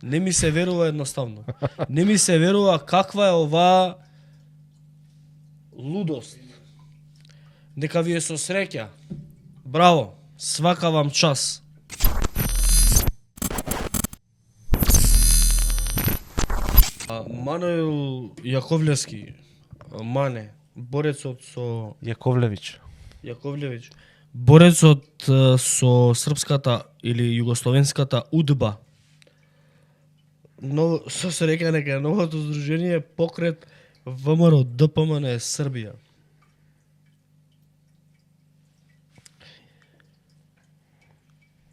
Не ми се верува едноставно. Не ми се верува каква е оваа лудост. Дека ви е со среќа. Браво, свака вам час. Мануел Јаковлевски, Мане, борецот со Јаковлевич, борецот со српската или југословенската УДБА. Но со среќа нека новото здружение Покрет ВМРО ДПМН Србија.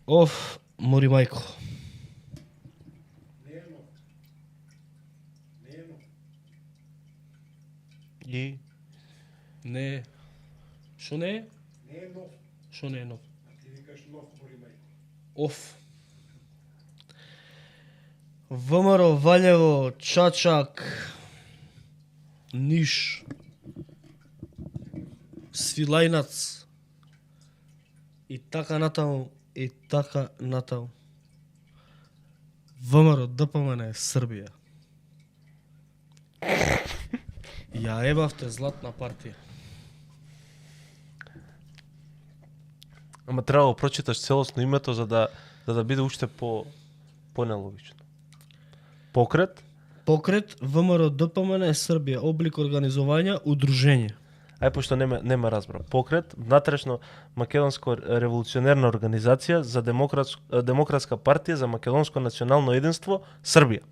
Оф, мори мајко. И Не. Шо не е? Не е нов. Шо не е нов? Ти викаш нов, мори мајко. Оф. ВМРО Валево, Чачак, Ниш, Свилајнац и така натаму, и така натаму. ВМРО ДПМН Србија. Ја ебавте златна партија. ама треба да прочиташ целосно името за да биде уште понелогично. Покрет? Покрет ВМРО ДПМН Србија, облик организување, удружење. Ај пошто нема разбра. Покрет, внатрешно македонско револуционерна организација за демократска партија за македонско национално единство Србија.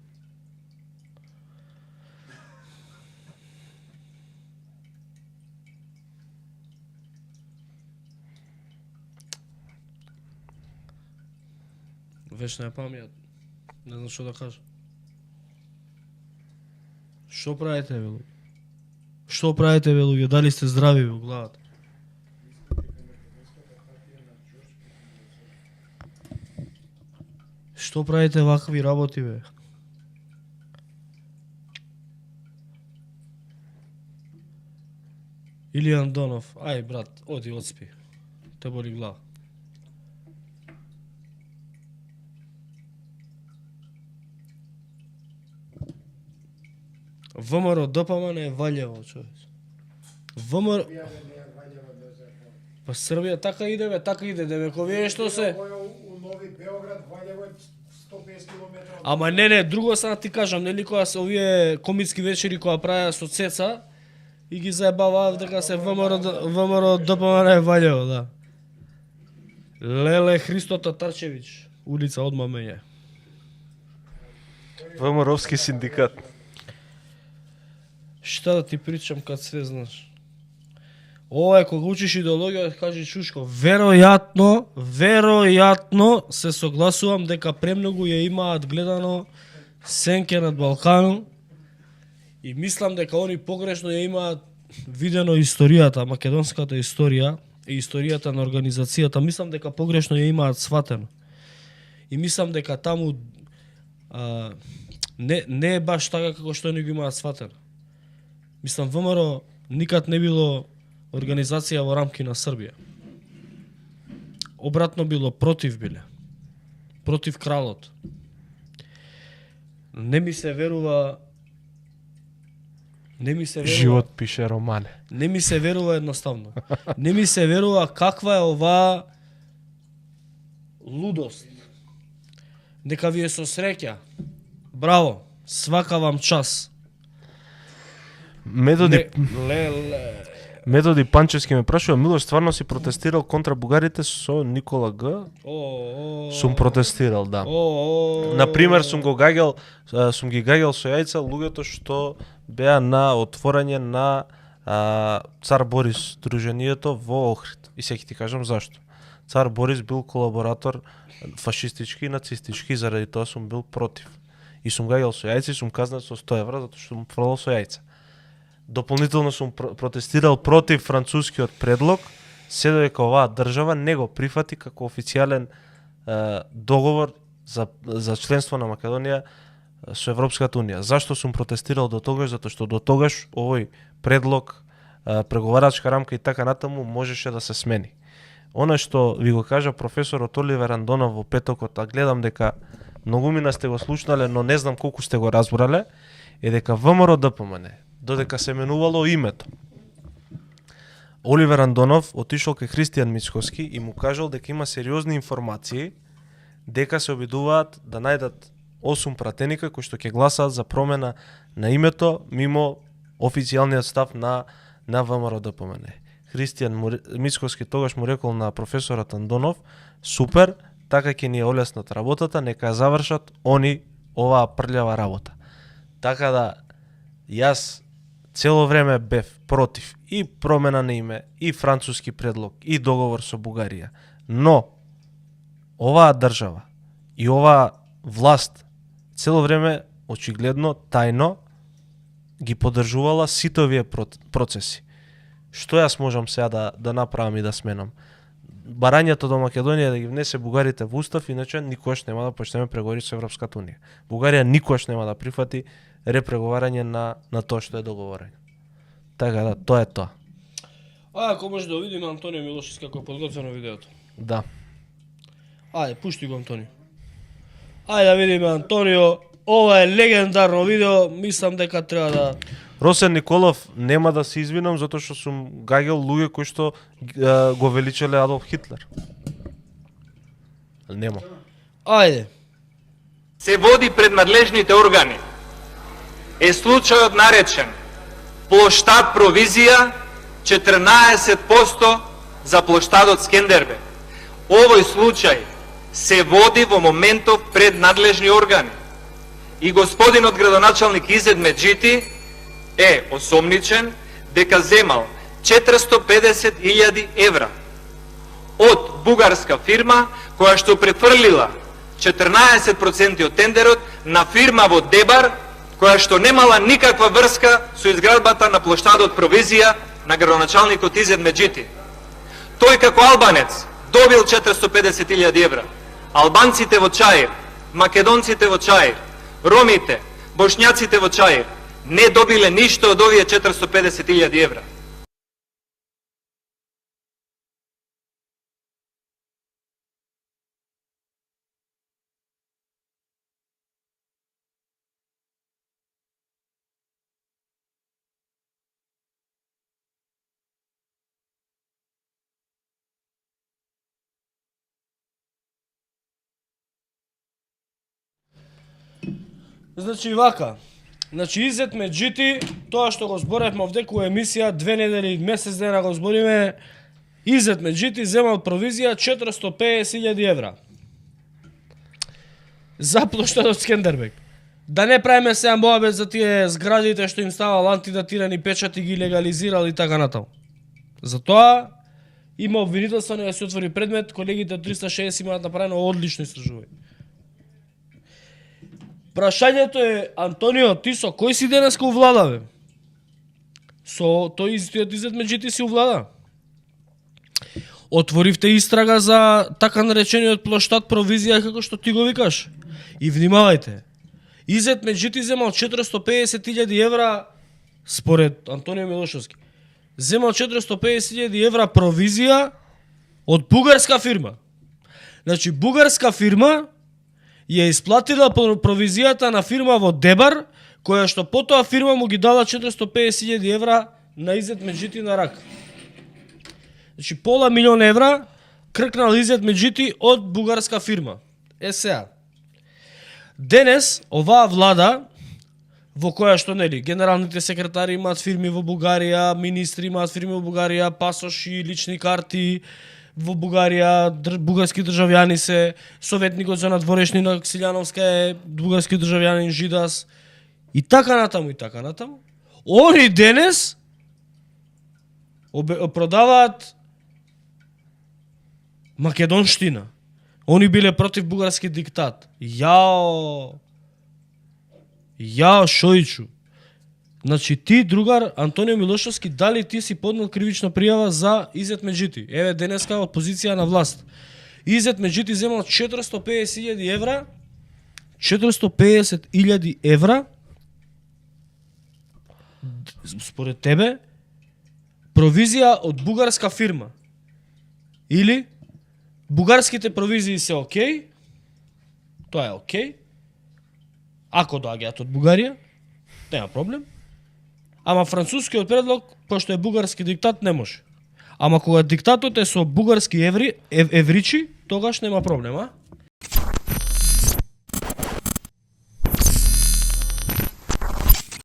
Вечна е памет. Не знам што да кажам. Што правите, бе, луѓе? Што правите, бе, луѓе? Дали сте здрави во главата? Што правите вакви работи, бе? Илијан Донов, ај брат, оди одспи. Те боли глава. ВМРО ДПМН е Валјево, човек. ВМРО... Ја не е Вањево да се. Па Србија така иде, бе, така иде, девеко, вие што се... У Нови Београд, Вањево е 150 км. Ама не, друго сам ти кажам, нели кога се овие комитски вечери која правеа со Цеца и ги заебаваа дека се ВМРО ДПМН е Валјево, да. Леле Христо Татарчевич, улица одма меѓа. ВМРО-вски синдикат. Шта да ти причам кад све знаеш? Ова е кога учиш идеологија, кажи Чушко, веројатно се согласувам дека премногу ја имаат гледано Сенке над Балканом и мислам дека они погрешно ја имаат видено историјата, македонската историја и историјата на организацијата, мислам дека погрешно ја имаат сватено. И мислам дека таму не е баш така како што они го имаат сватено. Мислам, ВМРО никад не било организација во рамки на Србија. Обратно било, против биле. Против кралот. Не ми се верува... Живот пише романе. Не ми се верува едноставно. Не ми се верува каква е оваа лудост. Дека ви е со среќа. Браво, свака вам час. Методи Панчевски ме прашува, Милош стварно си протестирал контра бугарите со Никола Г? Сум протестирал, да. Например, сум ги гаѓал со јајца луѓето што беа на отворање на Цар Борис друженијето во Охрид. И сега ти кажам зашто. Цар Борис бил колаборатор фашистички и нацистички, заради тоа сум бил против. И сум гаѓал со јајца и сум казнат со 100 евра затоа што сум фрлал со јајца. Дополнително сум протестирал против францускиот предлог, се додека оваа држава не го прифати како официјален договор за членство на Македонија со Европската унија. Зашто сум протестирал до тогаш? Затоа што до тогаш овој предлог, преговарачка рамка и така натаму можеше да се смени. Она што ви го кажа професорот Оливер Андонов во петокот, а гледам дека многумина сте го слушнале, но не знам колку сте го разбрале, е дека ВМРО ДПМН, додека се менувало името, Оливер Андонов отишол кај Христијан Мицкоски и му кажал дека има сериозни информации дека се обидуваат да најдат 8 пратеника кои што ќе гласаат за промена на името мимо официјалниот став на ВМРО ДПМН. Христијан Мицкоски тогаш му рекол на професорот Андонов: "Супер, така ќе ни олеснат работата, нека ја завршат они оваа прљава работа." Така да јас цело време бев против и промена на име, и француски предлог, и договор со Бугарија. Но оваа држава и оваа власт цело време очигледно тајно ги поддржувала сите овие процеси. Што јас можам сега да направам и да сменам? Барањето до Македонија да ги внесе бугарите во устав, иначе никогаш нема да почнеме преговори со Европската унија. Бугарија никогаш нема да прифати репреговарање на тоа што е договорено. Така да, тоа е тоа. Ако може да видиме Антонио Милошевски како е подготвено видеото. Да. Ајде, пушти го Антонио. Ајде да видиме Антонио. Ова е легендарно видео, мислам дека треба да... Росен Николов, нема да се извинам затоа што сум гаѓал луѓе кои што го величале Адолф Хитлер. Нема. Ајде. Се води пред надлежните органи. Е случајот наречен плоштад провизија 14% за плоштадот Скендербе. Овој случај се води во моментов пред надлежни органи. И господинот градоначалник Изет Меджити е осомничен дека земал 450.000 евра од бугарска фирма која што префрлила 14% од тендерот на фирма во Дебар која што немала никаква врска со изградбата на плоштадот провизија на градоначалникот Изет Меджити. Тој како албанец добил 450.000 евра. Албанците во Чаир, македонците во Чаир, ромите, бошњаците во Чаир не добиле ништо од овие 450.000 евра. Значи вака. Значи Изет Меджити, тоа што го зборевме овде во емисија 2 недели, месец дена го збориме, Изет Меджити земал провизија 450.000 евра. За плоштадот Скендербек. Да не правиме сега моабет за тие зградите што им ставал антидатирани печати, ги легализирал и така натаму. Затоа има обвинителство, не се отвори предмет, колегите од 360 имаат направено одлично истражување. Прашањето е, Антонио, ти со кој си денеска у влада, бе? Со тој истиот Изет Меджити си у влада. Отворивте истрага за така наречениот плоштад провизија, како што ти го викаш. И внимавајте, Изет Меджити земал 450.000 евра, според Антонио Милошевски, земал 450.000 евра провизија од бугарска фирма. Значи, бугарска фирма ја исплатила провизијата на фирма во Дебар, која што потоа фирма му ги дала 450.000 евра на Изет Меджити на рак. Значи, пола милион евра кркнал Изет Меджити од бугарска фирма. Е сега. Денес, оваа влада, во која што, нели, генералните секретари имаат фирми во Бугарија, министри имаат фирми во Бугарија, пасоши, лични карти во Бугарија, бугарски државјани се, советникот за надворешни на Ксилјановска е бугарски државјанин Жидас, и така натаму, и така натаму. Они денес продаваат македонштина. Они биле против бугарски диктат. Јао, Шојчу. Значи ти, другар Антонио Милошевски, дали ти си поднел кривична пријава за Изет Меджити? Еве денеска од позиција на власт. Изет Меджити земал 450.000 евра. 450.000 евра. Според тебе, провизија од бугарска фирма. Или бугарските провизии се окей, тоа е окей, Ако доаѓаат од Бугарија, нема проблем. Ама францускиот предлог, пошто е бугарски диктат, не може. Ама кога диктатот е со бугарски евричи, тогаш нема проблем, а?